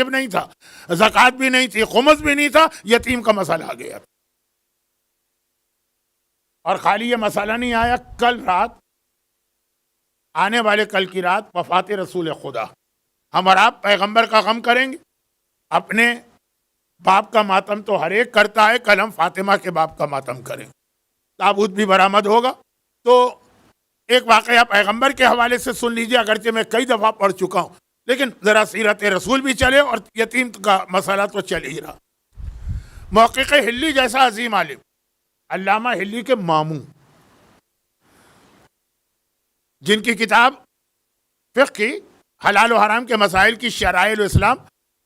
نہیں تھا، زکوٰۃ بھی نہیں تھی، خمس بھی نہیں تھا، یتیم کا مسئلہ آ گیا. اور خالی یہ مسئلہ نہیں آیا، کل رات، آنے والے کل کی رات وفات رسول خدا. ہم اور آپ پیغمبر کا غم کریں گے. اپنے باپ کا ماتم تو ہر ایک کرتا ہے، کل ہم فاطمہ کے باپ کا ماتم کریں. تابوت بھی برآمد ہوگا. تو ایک واقعہ پیغمبر کے حوالے سے سن لیجئے، اگرچہ میں کئی دفعہ پڑھ چکا ہوں، لیکن ذرا سیرت رسول بھی چلے اور یتیم کا مسئلہ تو چل ہی رہا. محقق حلی جیسا عظیم عالم، علامہ حلی کے ماموں، جن کی کتاب فقہ کی حلال و حرام کے مسائل کی شرائع الاسلام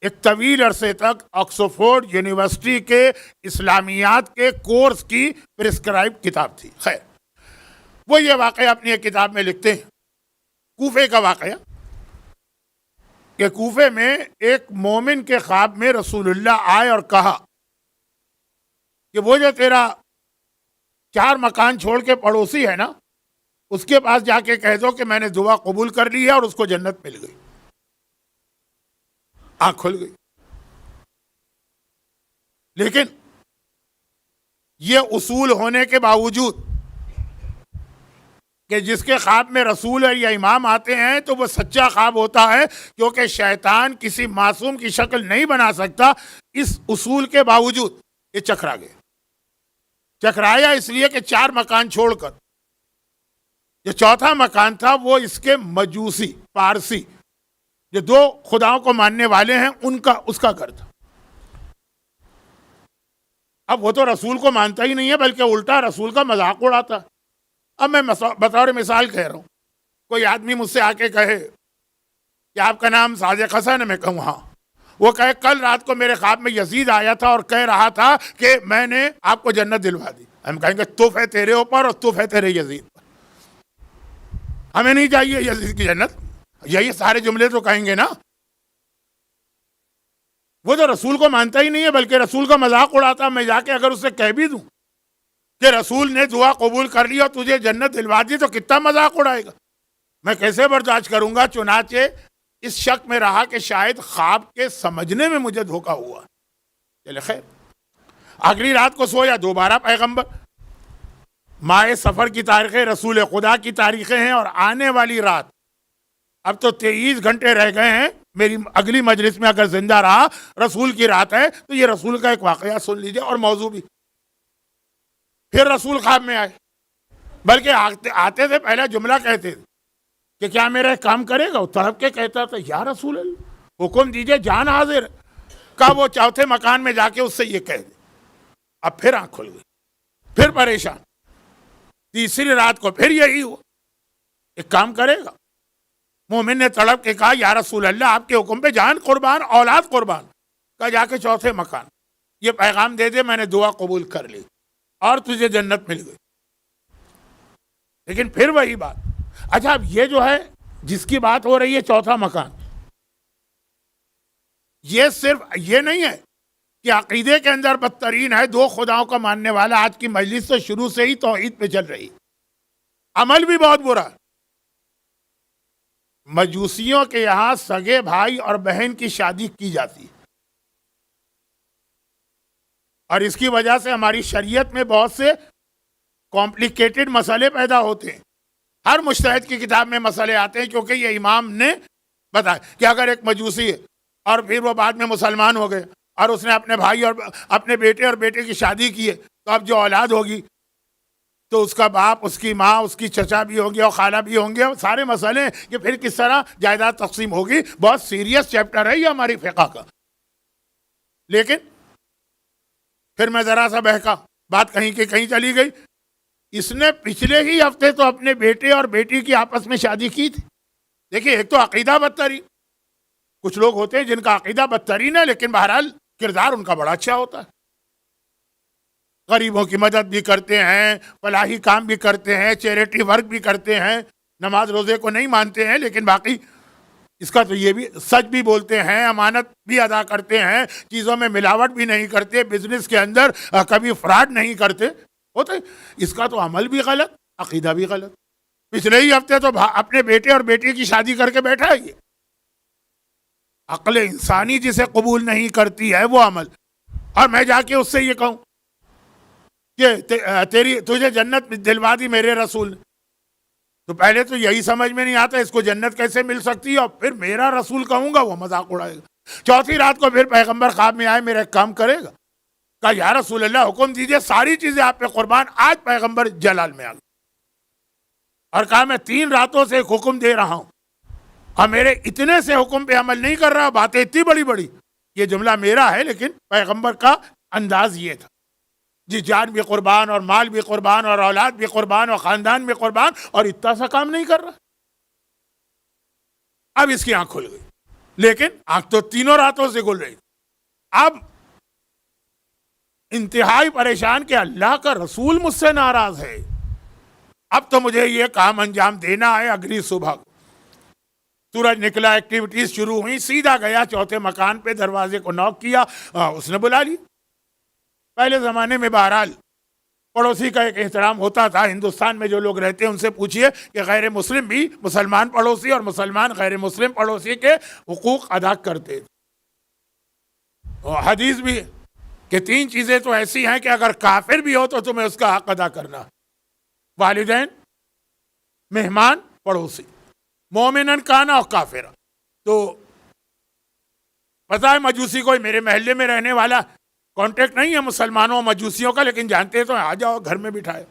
ایک طویل عرصے تک آکسفورڈ یونیورسٹی کے اسلامیات کے کورس کی پرسکرائب کتاب تھی. خیر، وہ یہ واقعہ اپنی ایک کتاب میں لکھتے ہیں، کوفے کا واقعہ، کہ کوفے میں ایک مومن کے خواب میں رسول اللہ آئے اور کہا کہ وہ جو تیرا 4 مکان چھوڑ کے پڑوسی ہے نا، اس کے پاس جا کے کہہ دو کہ میں نے دعا قبول کر لی ہے اور اس کو جنت مل گئی. آنکھ کھل گئی. لیکن یہ اصول ہونے کے باوجود کہ جس کے خواب میں رسول یا امام آتے ہیں تو وہ سچا خواب ہوتا ہے، کیونکہ شیطان کسی معصوم کی شکل نہیں بنا سکتا. اس اصول کے باوجود یہ چکرا گیا. چکرایا اس لیے کہ 4 مکان چھوڑ کر جو 4تھا مکان تھا وہ اس کے مجوسی پارسی جو 2 خداؤں کو ماننے والے ہیں اس کا گھر تھا. اب وہ تو رسول کو مانتا ہی نہیں ہے، بلکہ الٹا رسول کا مذاق اڑاتا. اب میں بطور مثال کہہ رہا ہوں، کوئی آدمی مجھ سے آ کے کہے کہ آپ کا نام صادق حسن ہے، میں کہوں ہاں. وہ کہے کل رات کو میرے خواب میں یزید آیا تھا اور کہہ رہا تھا کہ میں نے آپ کو جنت دلوا دی. ہم کہیں گے تف ہے تیرے اوپر اور تف ہے تیرے یزید پر، ہمیں نہیں چاہیے یزید کی جنت. یہی سارے جملے تو کہیں گے نا. وہ تو رسول کو مانتا ہی نہیں ہے، بلکہ رسول کا مذاق اڑاتا. میں جا کے اگر اسے کہہ بھی دوں کہ رسول نے دعا قبول کر لی اور تجھے جنت دلوا دی تو کتنا مذاق اڑائے گا، میں کیسے برداشت کروں گا. چنانچہ اس شک میں رہا کہ شاید خواب کے سمجھنے میں مجھے دھوکا ہوا. چلے خیر، اگلی رات کو سویا، دوبارہ پیغمبر. ماہ سفر کی تاریخیں رسول خدا کی تاریخیں ہیں، اور آنے والی رات، اب تو 23 گھنٹے رہ گئے ہیں میری اگلی مجلس میں اگر زندہ رہا، رسول کی رات ہے تو یہ رسول کا ایک واقعہ سن لیجئے اور موضوع بھی. پھر رسول خواب میں آئے، بلکہ آتے تھے پہلا جملہ کہتے تھے کہ کیا میرا ایک کام کرے گا. تڑپ کے کہتا تھا یا رسول اللہ حکم دیجئے، جان حاضر. کا وہ 4تھے مکان میں جا کے اس سے یہ کہہ دے. اب پھر آنکھ کھل گئی، پھر پریشان. تیسری رات کو پھر یہی ہوا، ایک کام کرے گا. مومن نے تڑپ کے کہا یا رسول اللہ آپ کے حکم پہ جان قربان، اولاد قربان. کہا جا کے 4تھے مکان یہ پیغام دے دے میں نے دعا قبول کر لی اور تجھے جنت مل گئی. لیکن پھر وہی بات. اچھا، اب یہ جو ہے جس کی بات ہو رہی ہے 4تھا مکان، یہ صرف یہ نہیں ہے کہ عقیدے کے اندر بدترین ہے، 2 خداؤں کا ماننے والا. آج کی مجلس تو شروع سے ہی توحید پہ چل رہی، عمل بھی بہت برا. مجوسیوں کے یہاں سگے بھائی اور بہن کی شادی کی جاتی ہے، اور اس کی وجہ سے ہماری شریعت میں بہت سے کمپلیکیٹڈ مسئلے پیدا ہوتے ہیں. ہر مجتہد کی کتاب میں مسئلے آتے ہیں، کیونکہ یہ امام نے بتایا کہ اگر ایک مجوسی ہے اور پھر وہ بعد میں مسلمان ہو گئے اور اس نے اپنے بھائی اور اپنے بیٹے اور بیٹے کی شادی کی ہے، تو اب جو اولاد ہوگی تو اس کا باپ، اس کی ماں، اس کی چچا بھی ہوں گے اور خالہ بھی ہوں گے. اور سارے مسئلے ہیں کہ پھر کس طرح جائیداد تقسیم ہوگی. بہت سیریس چیپٹر ہے یہ ہماری فقہ کا. لیکن پھر میں ذرا سا بہکا، بات کہیں کی کہیں چلی گئی. اس نے پچھلے ہی ہفتے تو اپنے بیٹے اور بیٹی کی آپس میں شادی کی تھی. دیکھیے، ایک تو عقیدہ بدترین. کچھ لوگ ہوتے ہیں جن کا عقیدہ بدترین ہے لیکن بہرحال کردار ان کا بڑا اچھا ہوتا ہے. غریبوں کی مدد بھی کرتے ہیں، فلاحی کام بھی کرتے ہیں، چیریٹی ورک بھی کرتے ہیں، نماز روزے کو نہیں مانتے ہیں لیکن باقی اس کا تو یہ بھی سچ بھی بولتے ہیں، امانت بھی ادا کرتے ہیں، چیزوں میں ملاوٹ بھی نہیں کرتے، بزنس کے اندر کبھی فراڈ نہیں کرتے ہوتے. اس کا تو عمل بھی غلط، عقیدہ بھی غلط. پچھلے ہی ہفتے تو اپنے بیٹے اور بیٹی کی شادی کر کے بیٹھا ہے یہ. عقل انسانی جسے قبول نہیں کرتی ہے وہ عمل، اور میں جا کے اس سے یہ کہوں کہ تجھے جنت دلوا دی میرے رسول نے، تو پہلے تو یہی سمجھ میں نہیں آتا اس کو جنت کیسے مل سکتی ہے، اور پھر میرا رسول کہوں گا وہ مذاق اڑائے گا۔ چوتھی رات کو پھر پیغمبر خواب میں آئے، میرا ایک کام کرے گا، کہا یا رسول اللہ حکم دیجئے، ساری چیزیں آپ پہ قربان۔ آج پیغمبر جلال میں آ گئے اور کہا میں 3 راتوں سے ایک حکم دے رہا ہوں اور میرے اتنے سے حکم پہ عمل نہیں کر رہا، باتیں اتنی بڑی بڑی، یہ جملہ میرا ہے لیکن پیغمبر کا انداز یہ تھا، جی جان بھی قربان اور مال بھی قربان اور اولاد بھی قربان اور خاندان بھی قربان، اور اتنا سا کام نہیں کر رہا۔ اب اس کی آنکھ کھل گئی، لیکن آنکھ تو تینوں راتوں سے کھل رہی۔ اب انتہائی پریشان کہ اللہ کا رسول مجھ سے ناراض ہے، اب تو مجھے یہ کام انجام دینا ہے۔ اگلی صبح سورج نکلا، ایکٹیویٹیز شروع ہوئی، سیدھا گیا چوتھے مکان پہ، دروازے کو نوک کیا، اس نے بلا لی۔ پہلے زمانے میں بہرحال پڑوسی کا ایک احترام ہوتا تھا، ہندوستان میں جو لوگ رہتے ہیں ان سے پوچھئے کہ غیر مسلم بھی مسلمان پڑوسی اور مسلمان غیر مسلم پڑوسی کے حقوق ادا کرتے تھے۔ اور حدیث بھی ہے کہ 3 چیزیں تو ایسی ہیں کہ اگر کافر بھی ہو تو تمہیں اس کا حق ادا کرنا، والدین، مہمان، پڑوسی، مومنن کانا اور کافر۔ تو پتہ ہے مجوسی کوئی میرے محلے میں رہنے والا کانٹیکٹ نہیں ہے مسلمانوں اور مجوسیوں کا، لیکن جانتے تو آ جاؤ گھر میں بٹھائے،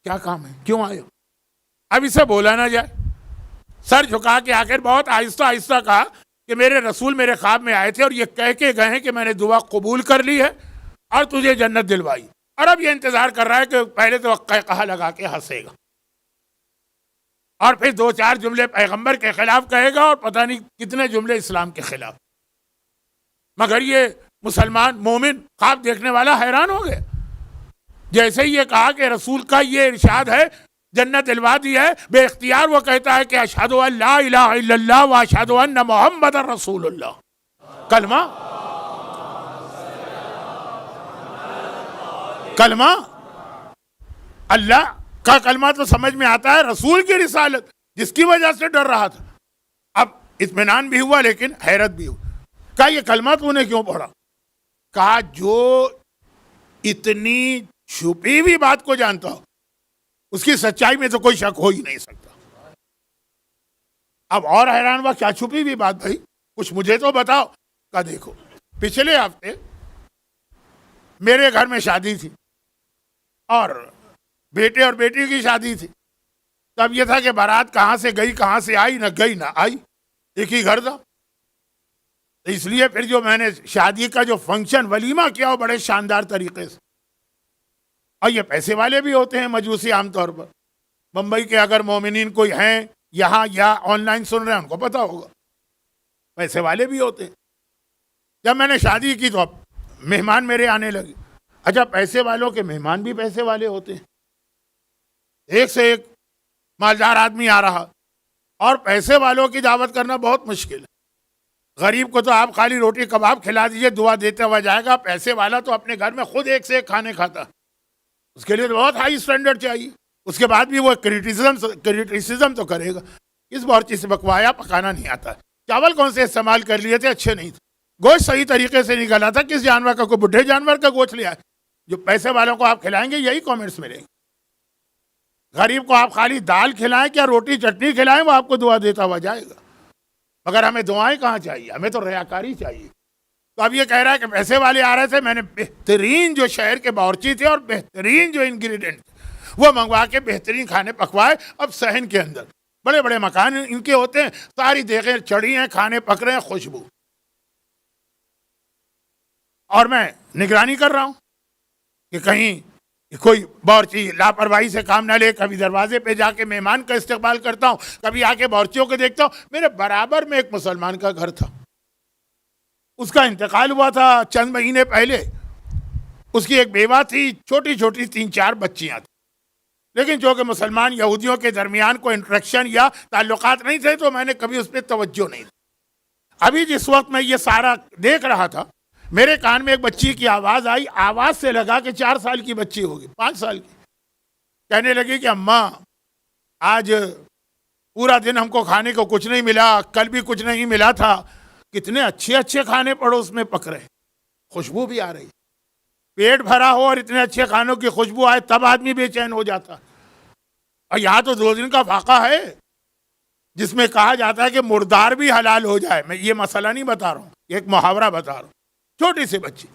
کیا کام ہے، کیوں آئے ہو؟ اب اسے بولا نہ جائے، سر جھکا کے آخر بہت آہستہ آہستہ کہا کہ میرے رسول میرے خواب میں آئے تھے اور یہ کہہ کے گئے ہیں کہ میں نے دعا قبول کر لی ہے اور تجھے جنت دلوائی، اور اب یہ انتظار کر رہا ہے کہ پہلے تو کہا لگا کے ہنسے گا اور پھر 2-4 جملے پیغمبر کے خلاف کہے گا اور پتہ نہیں کتنے جملے اسلام کے خلاف۔ مگر یہ مسلمان مومن خواب دیکھنے والا حیران ہو گئے، جیسے ہی یہ کہا کہ رسول کا یہ ارشاد ہے جنت دلوا دی ہے، بے اختیار وہ کہتا ہے کہ اشہد ان لا الہ الا اللہ و اشہد ان محمد رسول اللہ۔ کلمہ اللہ کا کلمہ تو سمجھ میں آتا ہے، رسول کی رسالت جس کی وجہ سے ڈر رہا تھا، اب اطمینان بھی ہوا لیکن حیرت بھی ہوا۔ کہا یہ کلمہ تو نے کیوں پڑھا؟ کہا جو اتنی چھپی ہوئی بات کو جانتا ہو اس کی سچائی میں تو کوئی شک ہو ہی نہیں سکتا۔ اب اور حیران ہوا، کیا چھپی ہوئی بات بھائی، کچھ مجھے تو بتاؤ۔ کہا دیکھو پچھلے ہفتے میرے گھر میں شادی تھی اور بیٹے اور بیٹی کی شادی تھی، تب یہ تھا کہ بارات کہاں سے گئی کہاں سے آئی، نہ گئی نہ آئی، ایک ہی گھر تھا۔ اس لیے پھر جو میں نے شادی کا جو فنکشن ولیمہ کیا وہ بڑے شاندار طریقے سے، اور یہ پیسے والے بھی ہوتے ہیں مجوسی عام طور پر، بمبئی کے اگر مومنین کوئی ہیں یہاں یا آن لائن سن رہے ہیں ان کو پتا ہوگا، پیسے والے بھی ہوتے ہیں۔ جب میں نے شادی کی تو اب مہمان میرے آنے لگے۔ اچھا پیسے والوں کے مہمان بھی پیسے والے ہوتے ہیں، ایک سے ایک مالدار آدمی آ رہا، اور پیسے والوں کی دعوت کرنا بہت مشکل ہے۔ غریب کو تو آپ خالی روٹی کباب کھلا دیجئے دعا دیتے ہوا جائے گا، پیسے والا تو اپنے گھر میں خود ایک سے ایک کھانے کھاتا، اس کے لیے تو بہت ہائی سٹینڈرڈ چاہیے، اس کے بعد بھی وہ کریٹیسزم تو کرے گا، اس بورچی سے بکوایا پکانا نہیں آتا، چاول کون سے استعمال کر لیے تھے اچھے نہیں تھے، گوشت صحیح طریقے سے نکلا تھا، کس جانور کا، کوئی بڈھے جانور کا گوشت لیا ہے۔ جو پیسے والوں کو آپ کھلائیں گے یہی کامنٹس ملیں گے، غریب کو آپ خالی دال کھلائیں کیا روٹی چٹنی کھلائیں وہ آپ کو دعا دیتا ہوا جائے گا، مگر ہمیں دعائیں کہاں چاہیے، ہمیں تو ریاکاری چاہیے۔ تو اب یہ کہہ رہا ہے کہ پیسے والے آ رہے تھے، میں نے بہترین جو شہر کے باورچی تھے اور بہترین جو انگریڈینٹ وہ منگوا کے بہترین کھانے پکوائے۔ اب صحن کے اندر بڑے بڑے مکان ان کے ہوتے ہیں، ساری دیگیں چڑھی ہیں، کھانے پک رہے ہیں، خوشبو، اور میں نگرانی کر رہا ہوں کہ کہیں کوئی باورچی لاپرواہی سے کام نہ لے۔ کبھی دروازے پہ جا کے مہمان کا استقبال کرتا ہوں، کبھی آ کے باورچیوں کو دیکھتا ہوں۔ میرے برابر میں ایک مسلمان کا گھر تھا، اس کا انتقال ہوا تھا چند مہینے پہلے، اس کی ایک بیوہ تھی، چھوٹی چھوٹی 3-4 بچیاں تھیں، لیکن جو کہ مسلمان یہودیوں کے درمیان کوئی انٹریکشن یا تعلقات نہیں تھے تو میں نے کبھی اس پہ توجہ نہیں دی۔ ابھی جس وقت میں یہ سارا دیکھ رہا تھا میرے کان میں ایک بچی کی آواز آئی، آواز سے لگا کہ 4 سال کی بچی ہوگی، 5 سال کی، کہنے لگی کہ اماں آج پورا دن ہم کو کھانے کو کچھ نہیں ملا، کل بھی کچھ نہیں ملا تھا، کتنے اچھے اچھے کھانے پڑوس میں پک رہے، خوشبو بھی آ رہی، پیٹ بھرا ہو اور اتنے اچھے کھانوں کی خوشبو آئے تب آدمی بے چین ہو جاتا۔ اور یہاں تو 2 دن کا فاقہ ہے جس میں کہا جاتا ہے کہ مردار بھی حلال ہو جائے۔ میں یہ مسئلہ نہیں بتا رہا ہوں، یہ ایک محاورہ بتا رہا ہوں، چھوٹی سی بچی۔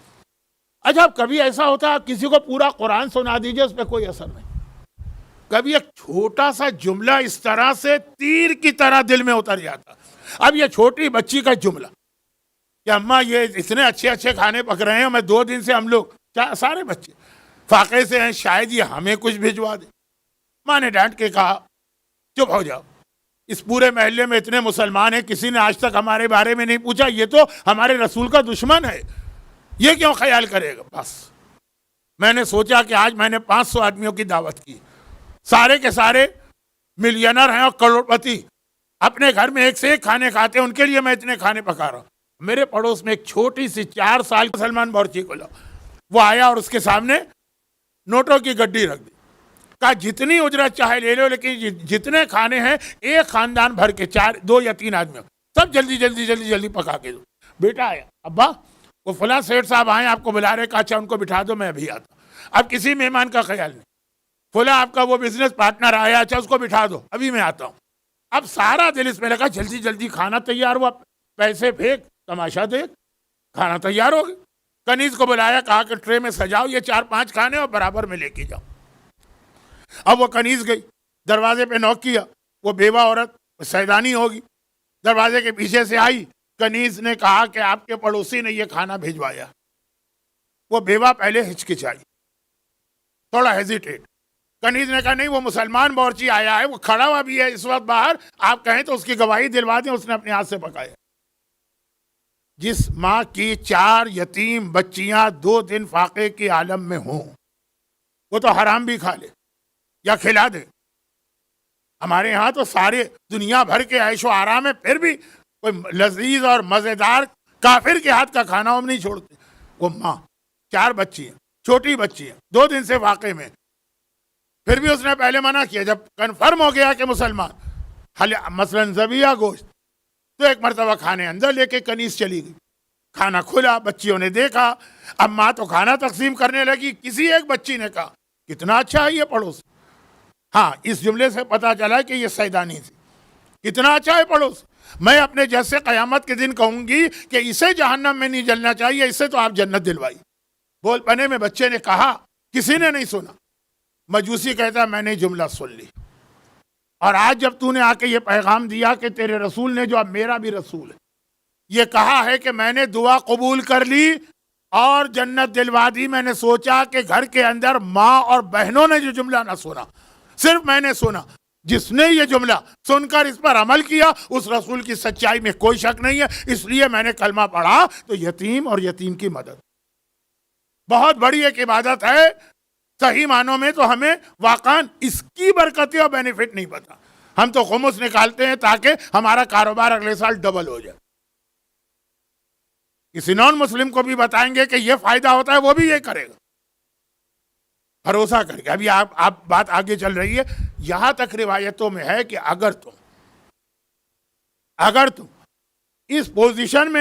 اچھا اب کبھی ایسا ہوتا ہے آپ کسی کو پورا قرآن سنا دیجئے، اس پہ کوئی اثر نہیں، کبھی ایک چھوٹا سا جملہ اس طرح سے تیر کی طرح دل میں اتر جاتا۔ اب یہ چھوٹی بچی کا جملہ کہ اماں یہ اتنے اچھے اچھے کھانے پک رہے ہیں، میں 2 دن سے ہم لوگ سارے بچے فاقے سے ہیں، شاید یہ ہمیں کچھ بھجوا دے۔ ماں نے ڈانٹ کے کہا چپ ہو جاؤ، اس پورے محلے میں اتنے مسلمان ہیں، کسی نے آج تک ہمارے بارے میں نہیں پوچھا، یہ تو ہمارے رسول کا دشمن ہے، یہ کیوں خیال کرے گا۔ بس میں نے سوچا کہ آج میں نے 500 آدمیوں کی دعوت کی، سارے کے سارے ملینر ہیں اور کروڑ پتی، اپنے گھر میں ایک سے ایک کھانے کھاتے ہیں، ان کے لیے میں اتنے کھانے پکا رہا ہوں۔ میرے پڑوس میں ایک چھوٹی سی 4 سال سلمان بورچی کو وہ آیا اور اس کے سامنے نوٹوں کی گڈی رکھ دی، کہا جتنی اجرت چاہے لے لو، لیکن جتنے کھانے ہیں ایک خاندان بھر کے 2 یا 3 آدمیوں سب جلدی جلدی جلدی جلدی پکا کے دو۔ بیٹا آیا، ابا وہ فلاں سیٹھ صاحب آئے آپ کو بلا رہے، کہا اچھا ان کو بٹھا دو، میں ابھی آتا ہوں۔ اب کسی مہمان کا خیال نہیں، فلاں آپ کا وہ بزنس پارٹنر آیا، اچھا اس کو بٹھا دو، ابھی میں آتا ہوں۔ اب سارا دل اس میں لگا، جلدی جلدی کھانا تیار ہوا، پیسے پھینک تماشا دیکھ، کھانا تیار ہو گیا۔ کنیز کو بلایا، کہا کہ ٹرے میں سجاؤ یہ 4-5 کھانے اور برابر میں لے کے جاؤ۔ اب وہ کنیز گئی، دروازے پہ نوک کیا، وہ بیوہ عورت سیدانی ہوگی، دروازے کے پیچھے سے آئی، کنیز نے کہا کہ آپ کے پڑوسی نے یہ کھانا بھیجوایا۔ وہ بیوہ پہلے ہچکچائی، تھوڑا ہیزیٹیٹ، کنیز نے کہا نہیں وہ مسلمان بورچی آیا ہے، وہ کھڑا ہوا بھی ہے اس وقت باہر، آپ کہیں تو اس کی گواہی دلوا دیں، اس نے اپنے ہاتھ سے پکایا۔ جس ماں کی 4 یتیم بچیاں 2 دن فاقے کے عالم میں ہوں، وہ تو حرام بھی کھا لے یا کھلا دے۔ ہمارے ہاں تو سارے دنیا بھر کے عیش و آرام ہے، پھر بھی کوئی لذیذ اور مزیدار کافر کے ہاتھ کا کھانا ہم نہیں چھوڑتے۔ وہ ماں 4 بچی ہیں، چھوٹی بچی ہیں، 2 دن سے واقع میں، پھر بھی اس نے پہلے منع کیا۔ جب کنفرم ہو گیا کہ مسلمان مثلاً ذبیحہ گوشت، تو ایک مرتبہ کھانے اندر لے کے کنیز چلی گئی، کھانا کھلا، بچیوں نے دیکھا، اب ماں تو کھانا تقسیم کرنے لگی، کسی ایک بچی نے کہا کتنا اچھا ہے یہ پڑوس۔ ہاں اس جملے سے پتا چلا کہ یہ سیدانی تھی، کتنا اچھا ہے پڑوس۔ میں اپنے جیسے قیامت کے دن کہوں گی کہ اسے جہنم میں نہیں جلنا چاہیے، اسے تو آپ جنت دلوائی۔ بول پنے میں بچے نے کہا، کسی نے نہیں سنا۔ مجوسی کہتا میں نے جملہ سن لی، اور آج جب تو نے آ کے یہ پیغام دیا کہ تیرے رسول نے، جو اب میرا بھی رسول ہے، یہ کہا ہے کہ میں نے دعا قبول کر لی اور جنت دلوا دی، میں نے سوچا کہ گھر کے اندر ماں اور بہنوں نے جو جملہ نہ سنا، صرف میں نے سنا، جس نے یہ جملہ سن کر اس پر عمل کیا اس رسول کی سچائی میں کوئی شک نہیں ہے، اس لیے میں نے کلمہ پڑھا۔ تو یتیم اور یتیم کی مدد بہت بڑی ایک عبادت ہے، صحیح معنوں میں تو ہمیں واقعاً اس کی برکتیں اور بینیفٹ نہیں پتا۔ ہم تو خمس نکالتے ہیں تاکہ ہمارا کاروبار اگلے سال ڈبل ہو جائے۔ کسی نان مسلم کو بھی بتائیں گے کہ یہ فائدہ ہوتا ہے، وہ بھی یہ کرے گا، بھروسہ کر کے۔ ابھی آپ بات آگے چل رہی ہے، یہاں تک روایتوں میں ہے کہ اگر تم اس پوزیشن میں